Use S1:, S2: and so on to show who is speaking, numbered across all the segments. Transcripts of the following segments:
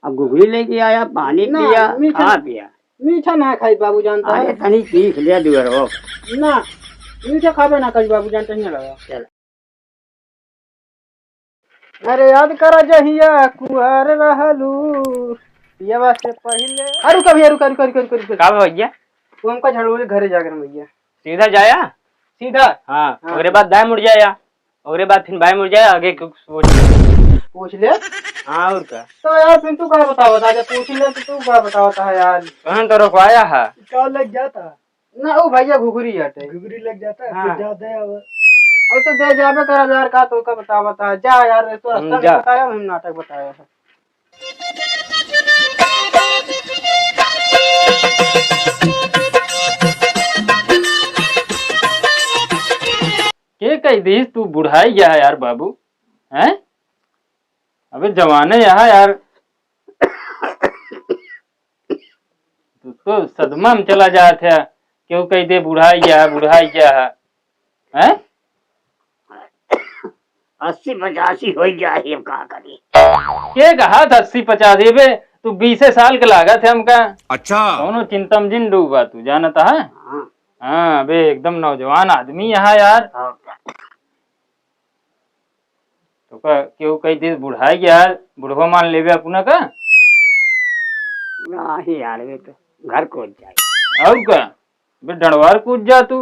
S1: अब घुघरी लेके आया, पानी
S2: ना,
S1: पिया,
S2: मीठा-
S1: खा पिया।
S2: मीठा ना खाई बाबू जानता
S1: अरे
S2: है
S1: तनी चीख लिया दुअर हो।
S2: ना, मीठा खाबे ना करी बाबू जानते नहीं लगा।
S1: चल
S2: अरे याद करा जहिया कुआर रहलू पियवा से पहले। अरे कभी रुका रुका रुका रुका रुका
S3: का भैया
S2: तू हमका झड़ोले घरे जाकर भैया
S3: सीधा जाया।
S2: सीधा।
S3: हाँ
S2: हाँ।
S3: ओकरे बाद दाएं मुड़ जाया, ओकरे बाद फिर बाएं मुड़ जाया, आगे कुछ सोच।
S2: पूछ ले।
S3: हाँ और का
S2: तो यार फिर तू क्या बतावता जब पूछ ले तो तू क्या बतावता है यार।
S3: कहन तो रुकवाया है।
S2: क्या लग जाता ना वो भैया घुघरी हटे घुघरी लग जाता है।
S3: हाँ।
S2: अब तो दे जाबे करा यार का तो का बतावता है। जा यार तो रास्ता में
S3: जा।
S2: बताया हम नाटक बताया है।
S3: के कही दीस तू बुढ़ाई गया है यार बाबू, हैं? अबे जवाने यहाँ यार तू तो सदमा में चला जा था। क्यों कही दे बुढ़ाई गया है, बुढ़ाई गया है, हैं?
S1: 80-85 हो जाए, अब कहा करी।
S3: के कहा था 80-50 बे? तू 20 साल के लागत है हमका।
S4: अच्छा
S3: कौनो चिंता में जिन डूबा तू जानता है।
S1: हाँ,
S3: हाँ बे एकदम नौजवान आदमी यहाँ यार।
S1: और क्या।
S3: तो का क्यों कही दे बुढ़ाई गया है, बुढ़वा मान लेवे अपना का।
S1: नहीं यार वे तो घर को जाए।
S3: और का बे डंडवार कूद जा तू।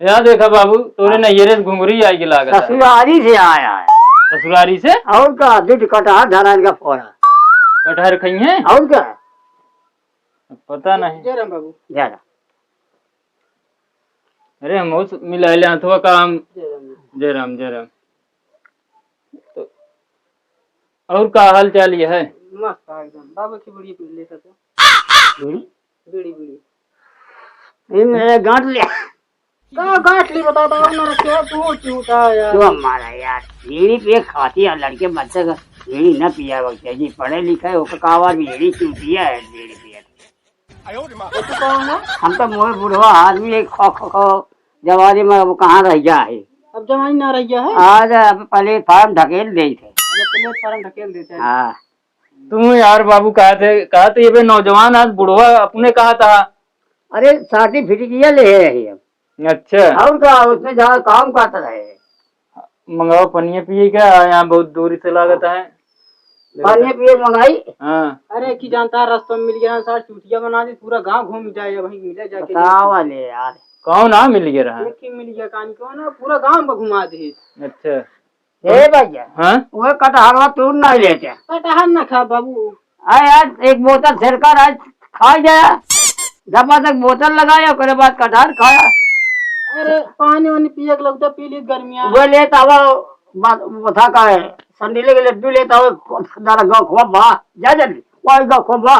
S3: यहाँ देखा बाबू तोरे नैयरे से घुंघरी आई के लागत है।
S1: ससुरारी से आया है।
S3: ससुरारी से
S1: और का दूध कटहा धरान का फोड़ा।
S3: कटहर खई है।
S1: और क्या
S3: पता नहीं।
S2: जय राम बाबू।
S1: ज्यादा
S3: अरे हम मिला ले अथवा काम।
S2: जय राम।
S3: जय राम जय राम। तो और का हाल चाल ये है?
S2: मस्त है एकदम। बाबू की बड़ी पी ले सकते बीड़ी बीड़ी
S1: ये मेरे गांठ लिया।
S2: का गांठ ली बताता हूं ना क्या तू चूता यार।
S1: तो हमारा यार बीड़ी पे खाती है लड़के बच्चे का बीड़ी न पिया बच्चे जी पढ़े लिखे हो कावा बीड़ी चूतिया है बीड़ी पिया।
S2: तू कौन है?
S1: हम तो मोर बुढ़वा आदमी एक खो खो खो जवानी में वो कहाँ रह गया है।
S2: अब जवानी ना रह गया है।
S1: आज पहले फार्म ढकेल दे थे।
S2: अरे प्लेटफार्म ढकेल देते हैं।
S1: हाँ
S3: तुम यार बाबू कहा थे ये बे नौजवान आज बुढ़वा अपने कहा था।
S1: अरे सर्टिफिकेट ले रही है।
S3: अच्छा
S1: और का उसमें जहाँ काम करता रहे।
S3: मंगाओ पनिया पिए क्या, यहाँ बहुत दूरी से लागत है।
S1: पानी पिए मंगाई।
S3: हाँ
S2: अरे की जानता है रास्ते में मिल गया सार चूतिया बना दी पूरा गांव घूम जाए वहीं मिले जाके।
S1: वाले यार
S3: कौन आ मिल गया रहा।
S2: एक ही मिल गया कहानी को ना पूरा गांव में घुमा दे।
S3: अच्छा
S1: ए भैया
S3: हाँ
S1: वो कटहलवा तू नहीं लेते।
S2: कटहल ना खा बाबू।
S1: अरे यार एक बोतल सरकार आज खा जाया जब तक बोतल लगाया उसके बाद कटहल खाया।
S2: अरे पानी वानी पिए के लगता पी ली गर्मियां।
S1: वो लेता वो था का है संडीले के लड्डू लेता हो दादा गाँव खुआ बा जा जल्दी वही गाँव खुआ बा।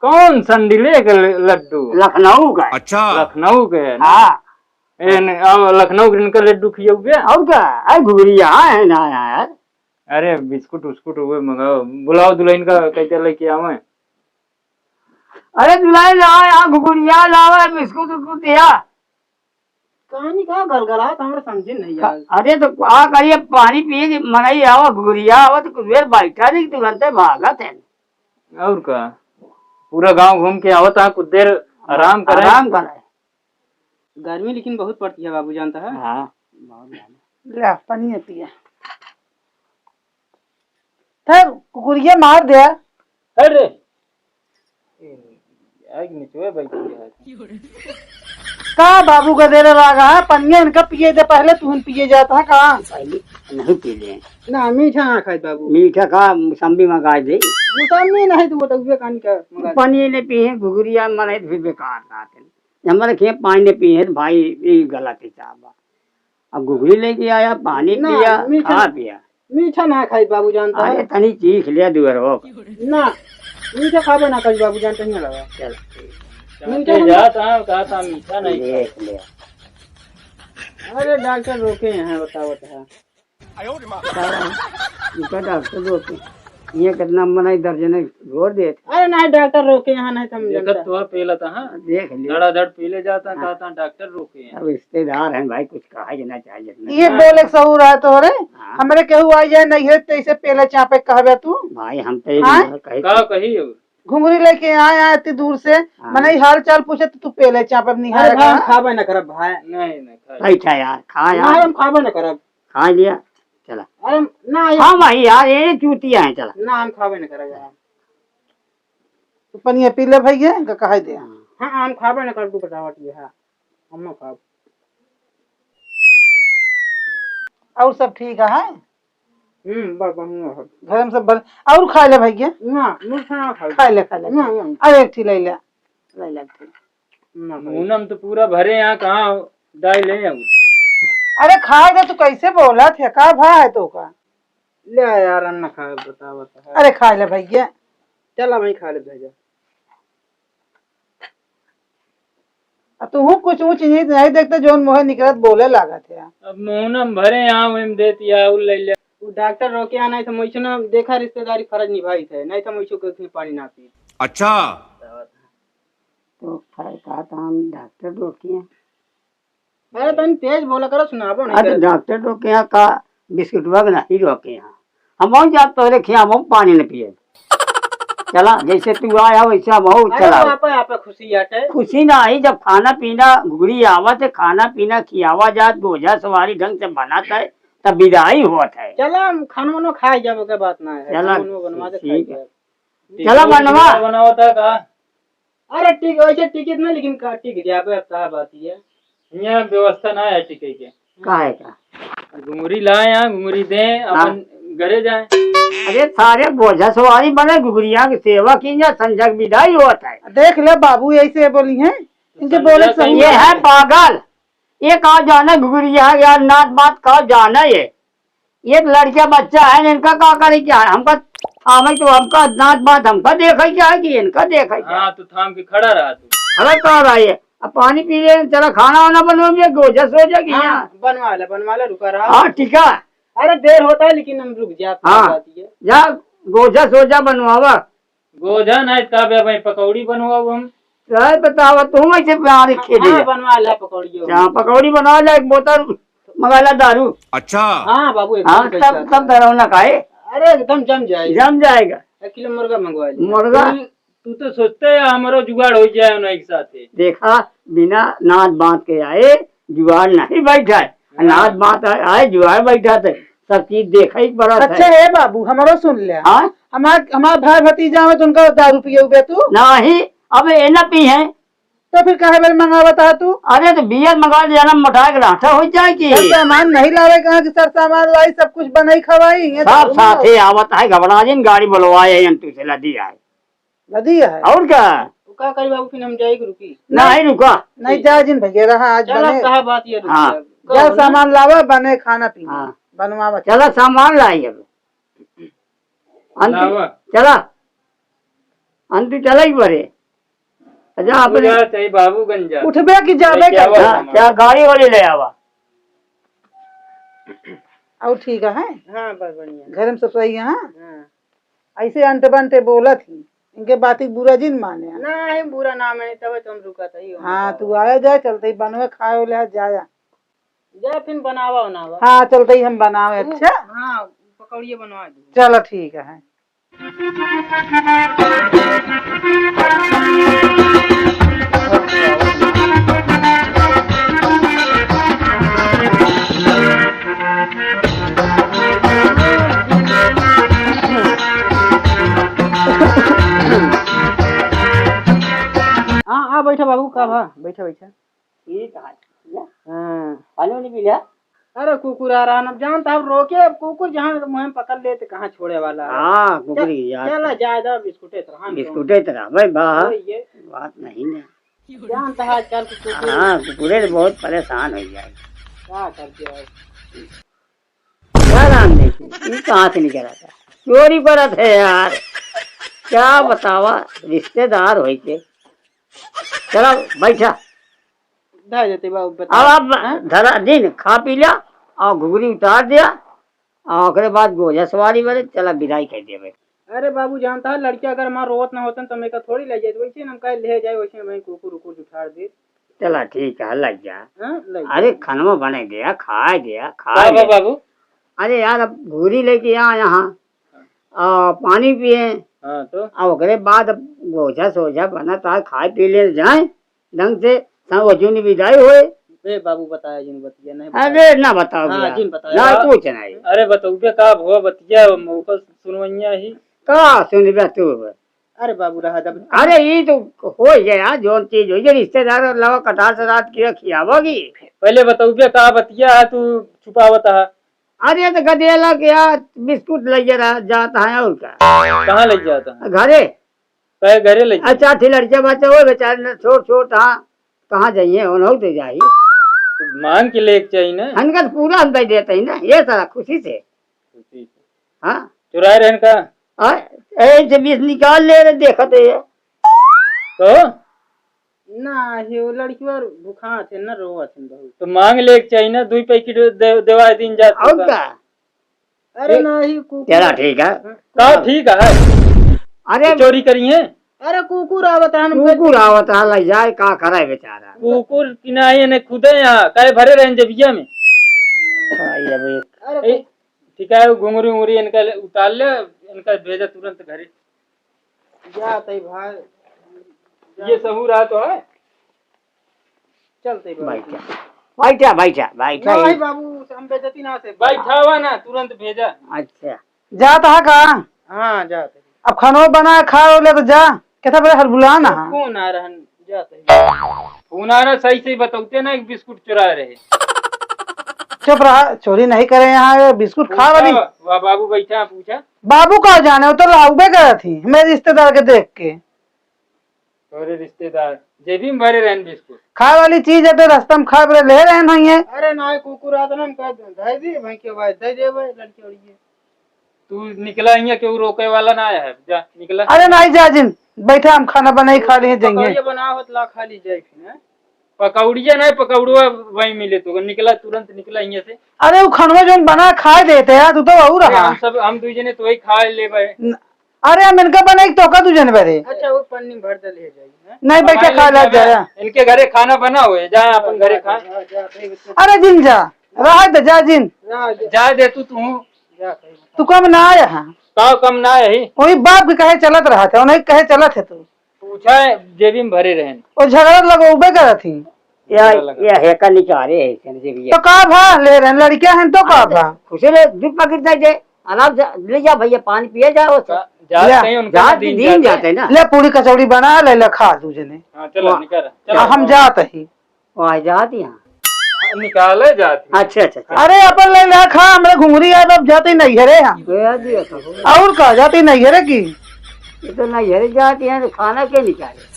S3: कौन संडीले के लड्डू?
S1: लखनऊ का है।
S4: अच्छा
S3: लखनऊ के है ना?
S1: हाँ
S3: लखनऊ ग्रीन का लड्डू खिया गया।
S1: और क्या अरे घुघरिया है ना यार।
S3: अरे बिस्कुट उस्कुट हुए मंगाओ, बुलाओ दुल्हन का कैसे लेके आवे।
S1: अरे दुलाई लाओ यहाँ घुघरिया लाओ बिस्कुट उस्कुट दिया।
S2: कहानी कहा गलगला तो हमारे समझे नहीं यार।
S1: अरे तो आ करिए पानी पिए मंगाई आओ घुघरिया आओ तो कुछ देर बैठा नहीं तुरंत भागत है।
S3: और का पूरा गांव घूम के आवत है, कुछ देर आराम करे।
S1: आराम करे।
S2: गर्मी लेकिन बहुत पड़ती है बाबू जानता है।
S1: हाँ ले पानी पिया फिर कुकुरिया मार दे।
S3: अरे आग निचवे बैठी है।
S2: का बाबू का देर लगा है पनिया इनका पिए दे पहले तू पिए जाता है कहाँ।
S1: पहले नहीं पी ले
S2: ना मीठा ना खाए बाबू।
S1: मीठा का मौसम्बी मंगा दे।
S2: मौसमी नहीं तो वो तो कहानी का मंगा।
S1: पानी ने पिए घुघरिया मरे फिर बेकार खाते हमारे खेत पानी ने पिए तो भाई ये गलत है चाबा। अब घुघरी लेके आया पानी
S2: ना,
S1: पिया
S2: मीठा-
S1: खा पिया।
S2: मीठा ना खाई बाबू जानता
S1: अरे
S2: है।
S1: तनी चीख लिया दुअर हो।
S2: ना मीठा खाबे ना करी बाबू जानते नहीं लगा।
S1: चल
S3: चाहते जाता है, कहा था मीठा नहीं खा।
S1: देख लिया।
S2: अरे डॉक्टर रोके हैं बतावत है।
S1: डॉक्टर रोके ये कितना मना दर्जन जोर दे
S2: अरे नहीं डॉक्टर रोके यहाँ नहीं तुम
S3: देखत तो पीला था हाँ
S1: देख लिया
S3: धड़ाधड़ पीले जाता कहता डॉक्टर रोके हैं।
S1: अब रिश्तेदार हैं भाई, कुछ कहा जाना चाहिए जितना।
S2: ये बोले सहूर है तोरे
S1: हाँ।
S2: हमरे केहू आई जाए नहीं है तैसे पहले चापे कहबे तू
S1: भाई हम तो
S2: हाँ?
S3: का कही हो
S2: घुंगरी लेके आए इतनी दूर से मने हाल चाल पूछे तो तू पहले चापे नहीं है हम खाबे न करब भाई
S3: नहीं नहीं खाई।
S1: बैठा यार, खा यार,
S2: हम खाबे न करब
S1: खा लिया चला।
S2: अरे ना
S1: हाँ भाई यार, ये चूतिया है, चला।
S2: ना हम खाबे न करब यार तू पनिया पी ले भैया का कह दे हां हम खाबे न करब तू बतावट ये है हम न खाब और सब ठीक है बस बढ़िया घर में सब और खा ले भैया ना मुर्गा खा ले अरे एक थी ले ले
S3: मुनम तो पूरा भरे यहाँ कहाँ डाल ले अब।
S2: अरे खा दे तू कैसे बोला थे का भा है तो का ले यार अन्ना खा बता बता अरे खा ले भैया चला भाई खा ले भैया तू कुछ ऊंच नहीं देखते जोन मोहे निकलत बोले लागा थे
S3: अब मुनम भरे यहाँ वही देती है उल ले ले।
S2: डॉक्टर रोके आना है तो मुझे ना देखा रिश्तेदारी फर्ज निभाई थे नहीं तो मुझे कोई पानी ना पी।
S4: अच्छा
S1: तो कहा था हम डॉक्टर रोके हैं।
S2: अरे तुम तेज बोला करो सुनाबो नहीं
S1: अरे डॉक्टर रोके यहाँ का बिस्कुट वग नहीं रोके यहाँ, हम वही जाते तो रखे हम पानी न पिए। चला जैसे तू आया वैसा बहु चला।
S2: आप खुशी आटे
S1: खुशी ना आई जब खाना पीना घुगरी आवत है, खाना पीना खियावा जात, गोजा सवारी ढंग से बनाता है तब विदाई होत है।
S2: चला हम खाना वाना खाए जब के बात ना है
S1: चला
S2: बनवा दे
S1: ठीक है, चला बनवा
S3: बनावता का।
S2: अरे ठीक वैसे टिकट ना लेकिन टिकट यहाँ पे अब बात है
S3: यहाँ व्यवस्था ना है टिके के
S1: काहे का।
S3: घुंगरी लाए यहाँ घुंगरी दे अपन घरे जाए।
S1: अरे सारे बोझा सवारी बने घुगरिया की सेवा की जा संजक विदाई होता है।
S2: देख ले बाबू ऐसे बोली है इनके बोले सही
S1: ये है पागल, ये कहा जाना घुगरिया यार नाच बात कहा जाना ये लड़का बच्चा है इनका का करे क्या है, हमका थामे तो हमका नाच बात हमका देखा क्या है कि इनका देखा क्या।
S3: हाँ तो थाम के खड़ा रहा तू।
S1: खड़ा कह रहा है, अब पानी पी ले चला खाना वाना बनवा गोजा सो जाएगी।
S2: हाँ, बनवा ले रुका रहा।
S1: हाँ ठीक है,
S2: अरे देर होता है लेकिन हम रुक जाते हैं।
S1: हाँ जा गोजा सोजा बनवावा।
S3: गोजा नहीं तब भाई पकौड़ी बनवाओ हम।
S1: सही बतावा तुम ऐसे प्यार खेले।
S2: हाँ, बनवा ले पकौड़ी।
S1: हाँ पकौड़ी बनवा ले, एक बोतल मंगा ला दारू।
S4: अच्छा
S2: हाँ बाबू
S1: हाँ तब डरौना खाए।
S2: अरे एकदम जम
S1: जाएगा
S2: 1 किलो मुर्गा मंगवा ले।
S1: मुर्गा
S3: तू तो सोचते है हमारो जुगाड़ हो जाए ना एक साथ।
S1: देखा बिना नाच बांध के आए जुआर नहीं बैठा है, नाच बांध आए जुआर बैठा थे, सब चीज देखा ही पड़ा।
S2: अच्छा है बाबू हमारो सुन ले।
S1: हाँ
S2: हमारा भाई भतीजा में तो उनका दारू पिए हुए तू
S1: नहीं, अब ये न पी है
S2: तो फिर कहे बार मंगा बता तू।
S1: अरे तो बियर मंगा जाना मठा के राठा हो जाएगी।
S2: सामान नहीं लावे कहा कि सर सामान लाई सब कुछ बनाई खवाई
S1: सब साथे आवत है, घबरा जिन गाड़ी बुलवाए तू से लदी आए
S2: लदी है
S1: और क्या
S2: करी बाबू फिर हम जाएगी रुकी
S1: नहीं रुका
S2: नहीं जा जिन भैया रहा आज बने
S3: बात ये
S1: हाँ
S2: क्या सामान लावा बने खाना पीना
S1: हाँ
S2: बनवा
S1: चला सामान लाई अब चला अंत चला ही पड़े। अच्छा अपने
S3: चाहिए बाबूगंज
S2: उठबे की जाबे
S1: क्या गाड़ी वाली ले आवा।
S2: और ठीक है हाँ बस बढ़िया घर में सब सही है। हाँ ऐसे अंत बनते बोला थी इनके बात बुरा जिन माने नहीं बुरा ना मैंने तब तुम रुका था। हाँ तू आया जाए चलते ही बनवे खाए ले जाया जा फिर बनावा बनावा। हाँ चलते ही हम बनावे। अच्छा हाँ पकौड़िया बनवा दो चलो ठीक है। हाँ बैठा बाबू का भा बैठा
S1: ठीक है
S2: हाँ
S1: पानी नहीं पी लिया।
S2: अरे कुकुर आ रहा ना जानता अब रोके अब कुकुर जहाँ मुँह पकड़ ले तो कहाँ छोड़े वाला।
S1: हाँ कुकरी यार
S2: चला जायदा बिस्कुटे तरह
S1: बिस्कुटे तरह भाई बात नहीं है
S2: जानता है आजकल कुकुर।
S1: हाँ कुकुरे बहुत परेशान हो जाए
S2: क्या करते
S1: क्या नाम देखिए कहाँ से निकला था चोरी परत है यार, क्या बतावा रिश्तेदार हो के। चलो बैठा अब आप धरा दिन खा पी लिया और घुगरी उतार दिया और ओकरे बाद गोजा सवारी बने चला विदाई कर दिया भाई।
S3: अरे बाबू जानता है लड़के अगर हमारा रोवत ना होता तो मैं का थोड़ी ले जाए वैसे हम कह ले जाए वैसे मैं कुकुर उकुर उठाड़ दे।
S1: चला ठीक है लग जा।
S3: लग
S1: अरे खाना बने गया खा गया
S3: बाबू।
S1: अरे यार अब घूरी लेके आ यहाँ पानी पिए।
S3: हाँ तो
S1: अब ओकरे बाद अब गोझा सोझा बना था खाए पी ले जाए ढंग से सब वजून विदाई होए।
S3: बाबू बताया जिन बतिया नहीं
S1: अरे ना बताओ
S3: हाँ, जिन बताया
S1: ना कुछ नहीं।
S3: अरे बताओ का भुआ बतिया मौका सुनवैया ही
S1: का सुन तू।
S3: अरे बाबू रहा जब
S1: अरे ये तो हो गया जो चीज हो गई रिश्तेदार अलावा कटार से रात की खियावोगी।
S3: पहले बताओ का बतिया है तू छुपावत है।
S1: अरे तो गदेला क्या बिस्कुट ले जाता है और क्या
S3: कहाँ ले जाता है
S1: घरे
S3: घरे ले
S1: अच्छा थी लड़के बच्चे वो बेचारे छोट छोट हाँ कहाँ जाइए उन्होंने तो जाइए
S3: तो मांग के ले चाहिए ना
S1: हनका पूरा हम दे देते हैं ना ये सारा खुशी से। हाँ
S3: चुराए रहन का
S1: ऐसे बीस निकाल ले रहे देखते है
S3: तो ना ही वो लड़की और भूखा थे ना रोवा थे बहुत तो मांग ले चाहिए ना 2 पैकेट देवा दिन जाता
S1: और क्या।
S3: अरे ना ही
S1: चला ठीक है
S3: ठीक है।
S1: अरे
S3: चोरी करिए। अरे कुकुर आवत है
S1: कुकुर आवत है लग जाए का करे बेचारा
S3: कुकुर किनाए ने खुदे यहाँ कहे भरे रहे जबिया में।
S1: अरे
S3: ठीक है घुंगरी उंगरी इनका उतार ले इनका भेजा तुरंत घरे जाते भाई ये सहू रहा तो है चलते
S1: बैठा बैठा बैठा
S3: नहीं बाबू हम बेजती ना से बैठावा ना तुरंत भेजा।
S1: अच्छा
S2: जाता है कहाँ।
S3: हाँ जाते
S2: अब खाना बना खा ले तो जा कहता बड़े हर बुलाना
S3: कौन आ रहा जाते फोन आ रहा सही से बताते ना एक बिस्कुट चुरा रहे।
S2: चुप रहा चोरी नहीं करे यहाँ बिस्कुट खा वाली।
S3: वाह बाबू बैठा पूछा
S2: बाबू कहाँ जाने वो तो लाउबे कर थी मेरे रिश्तेदार के देख के
S3: थोड़े रिश्तेदार जेबी में भरे रहन बिस्कुट
S2: खाए वाली चीज है तो रास्ता में खा ले रहे नहीं है।
S3: अरे ना कुकुर आता ना कह दे दी भाई के भाई दे दे भाई लड़की और ये तू निकला यहाँ क्यों रोके वाला ना आया है जा निकला।
S2: अरे नहीं जा जिन बैठे हम खाना बनाई खा लिए जाएंगे
S3: बना होतला खा ली जाए फिर पकौड़िया नहीं पकौड़ुआ वही मिले तो निकला तुरंत निकला यहाँ से।
S2: अरे वो खानवा जो बना खाए देते यार तू तो वही रहा
S3: हम दू जने तो वही खा ले भाई।
S2: अरे हम इनका बना तो का तुझे बेरे
S3: अच्छा वो पन्नी भर दे ले जाइए
S2: नहीं बैठे खा ला जा
S3: इनके घरे खाना बना हुए जाए अपन घरे खा।
S2: अरे जिन जा रहा दे जा जिन
S3: जा दे तू
S2: तू कम ना आया है
S3: कम ना है
S2: वही बाप के कहे चलत रहा था उन्हें कहे चलत है तू
S3: पूछा जेबी में भरे रहे
S2: वो झगड़ा लगोबे कर थी
S1: या हेका निकारे है
S2: तो का भा ले रहे लड़कियां हैं तो का भा
S1: खुशी ले दूध पकड़ दे आराम से ले जा भैया पानी पिए जाओ दिन जाते हैं ना
S2: ले पूरी कचौड़ी बना ले खा तुझे ने
S3: चलो निकाल
S2: हम जाते ही
S1: वहाँ जाती यहाँ
S3: निकाले जाती।
S1: अच्छा
S2: अरे अपन ले ले खा हमरे घुंगरी आए अब जाते नहीं है रे हम और का जाते नहीं है रे की
S1: ये तो नहीं है जाती है तो खाना क्या निकाले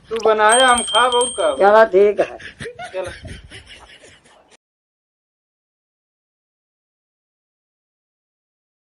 S3: तू बनाया हम खा बहुत का
S1: चलो ठीक है
S3: चलो।